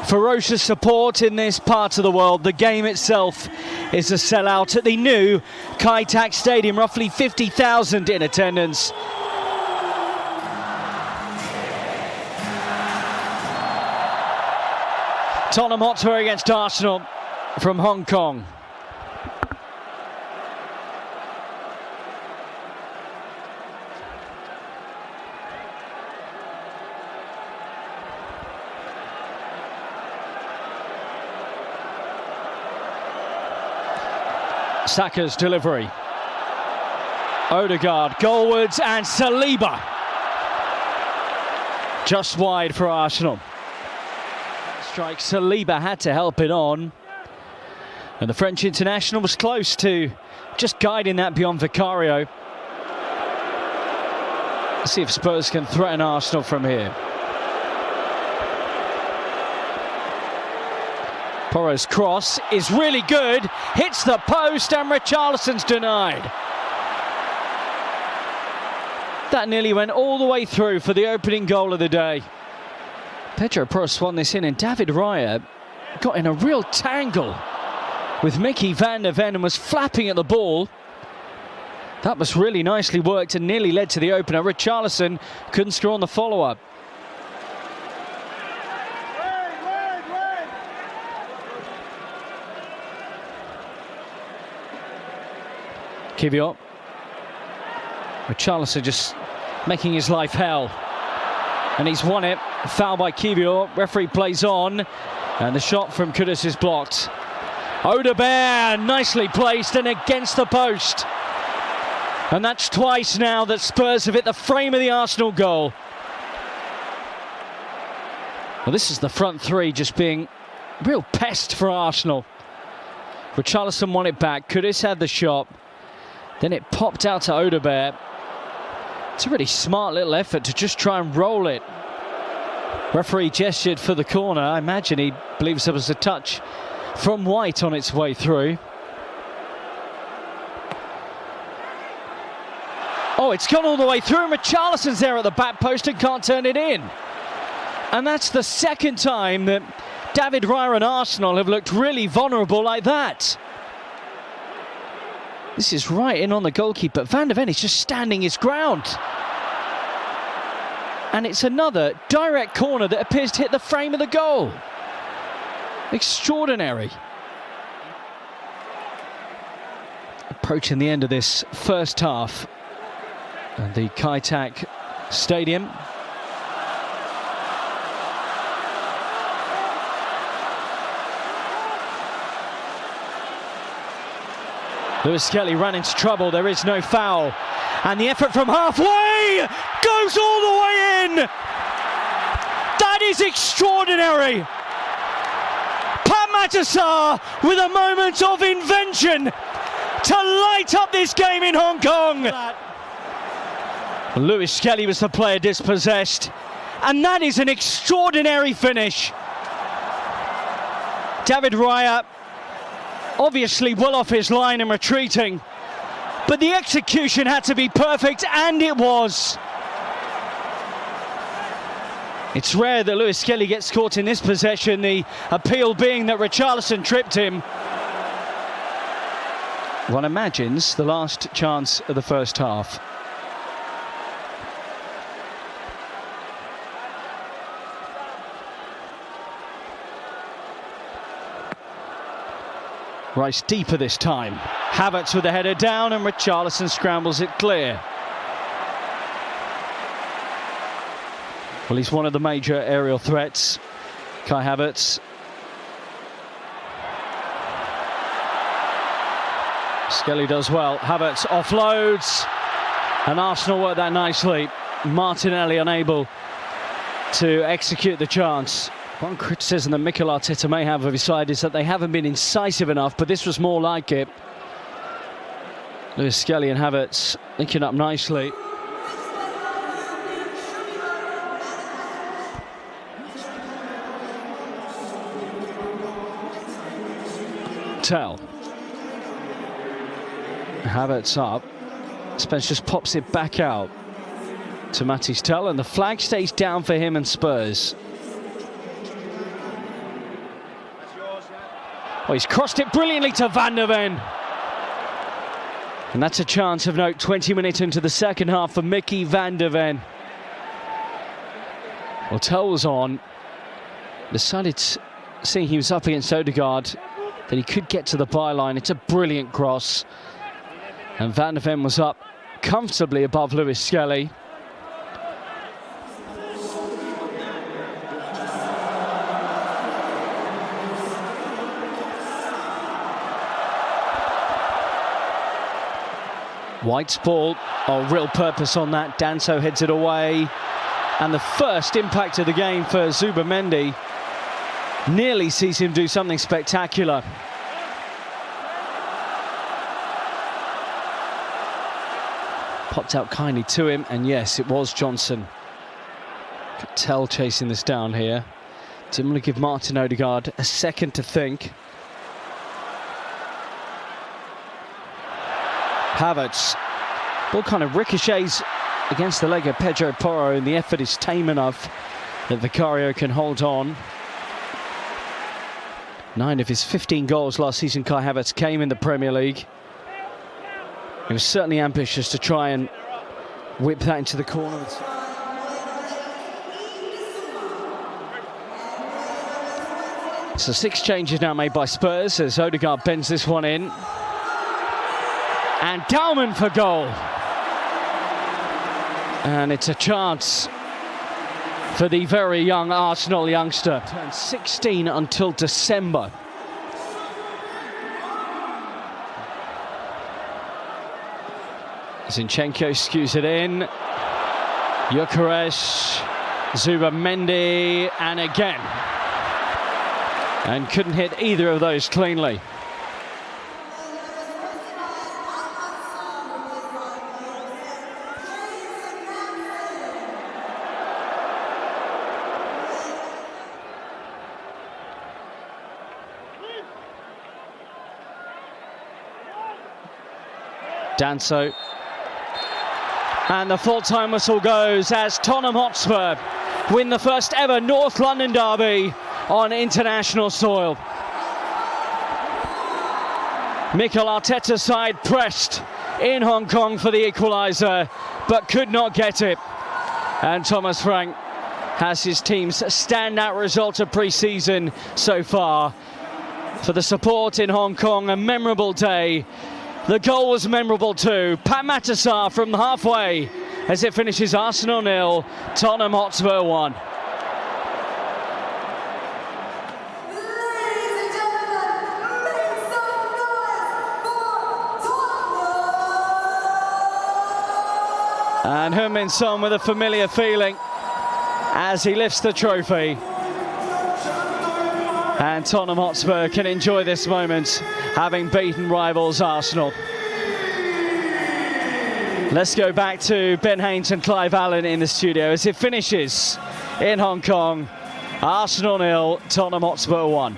Ferocious support in this part of the world. The game itself is a sellout at the new Kai-Tak Stadium, roughly 50,000 in attendance. Tottenham Hotspur against Arsenal from Hong Kong. Saka's delivery. Odegaard goalwards and Saliba just wide for Arsenal. Strike, Saliba had to help it on, and the French international was close to just guiding that beyond Vicario. Let's see if Spurs can threaten Arsenal from here. Porro's cross is really good, hits the post, and Richarlison's denied. That nearly went all the way through for the opening goal of the day. Pedro Porro swung this in, and David Raya got in a real tangle with Mickey van der Ven and was flapping at the ball. That was really nicely worked and nearly led to the opener. Richarlison couldn't score on the follow-up. Kivior. Richarlison just making his life hell. And he's won it. Foul by Kivior. Referee plays on. And the shot from Kudus is blocked. Odegaard nicely placed and against the post. And that's twice now that Spurs have hit the frame of the Arsenal goal. Well, this is the front three just being a real pest for Arsenal. Richarlison won it back. Kudus had the shot. Then it popped out to Odegaard. It's a really smart little effort to just try and roll it. Referee gestured for the corner. I imagine he believes there was a touch from White on its way through. Oh, it's gone all the way through, and Richarlison's there at the back post and can't turn it in. And that's the second time that David Raya and Arsenal have looked really vulnerable like that. This is right in on the goalkeeper. Van der Ven is just standing his ground. And it's another direct corner that appears to hit the frame of the goal. Extraordinary. Approaching the end of this first half at the Kai-Tak Stadium. Lewis Skelly ran into trouble, there is no foul. And the effort from halfway goes all the way in! That is extraordinary! Pape Sarr with a moment of invention to light up this game in Hong Kong. Lewis Skelly was the player dispossessed, and that is an extraordinary finish. David Raya obviously well off his line and retreating, but the execution had to be perfect, and it was. It's rare that Lewis Skelly gets caught in this possession, the appeal being that Richarlison tripped him. One imagines the last chance of the first half. Rice deeper this time. Havertz with the header down, and Richarlison scrambles it clear. Well, he's one of the major aerial threats, Kai Havertz. Skelly does well. Havertz offloads, and Arsenal work that nicely. Martinelli unable to execute the chance. One criticism that Mikel Arteta may have of his side is that they haven't been incisive enough, but this was more like it. Lewis Skelly and Havertz linking up nicely. Tell. Havertz up. Spence just pops it back out to Matisse Tell, and the flag stays down for him and Spurs. Oh, he's crossed it brilliantly to Van der Ven. And that's a chance of note 20 minutes into the second half for Mickey Van der Ven. Well, Toll's on. Decided, seeing he was up against Odegaard, that he could get to the byline. It's a brilliant cross. And Van der Ven was up comfortably above Lewis Skelly. White's ball, oh, real purpose on that. Danso heads it away. And the first impact of the game for Zubimendi nearly sees him do something spectacular. Popped out kindly to him, and yes, it was Johnson. Could tell chasing this down here. Didn't want to give Martin Odegaard a second to think. Havertz. Ball kind of ricochets against the leg of Pedro Porro, and the effort is tame enough that Vicario can hold on. 9 of his 15 goals last season, Kai Havertz, came in the Premier League. He was certainly ambitious to try and whip that into the corner. So 6 changes now made by Spurs as Odegaard bends this one in. And Dalman for goal. And it's a chance for the very young Arsenal youngster. Turned 16 until December. Zinchenko skews it in. Gyökeres, Zubimendi, and again. And couldn't hit either of those cleanly. Danso. And the full-time whistle goes as Tottenham Hotspur win the first ever North London derby on international soil. Mikel Arteta's side pressed in Hong Kong for the equaliser, but could not get it. And Thomas Frank has his team's standout result of pre-season so far. For the support in Hong Kong, a memorable day. The goal was memorable too. Pape Sarr from halfway as it finishes Arsenal 0, Tottenham Hotspur 1. And Heung-min Son with a familiar feeling as he lifts the trophy. And Tottenham Hotspur can enjoy this moment, having beaten rivals Arsenal. Let's go back to Ben Haynes and Clive Allen in the studio as it finishes in Hong Kong. Arsenal 0, Tottenham Hotspur 1.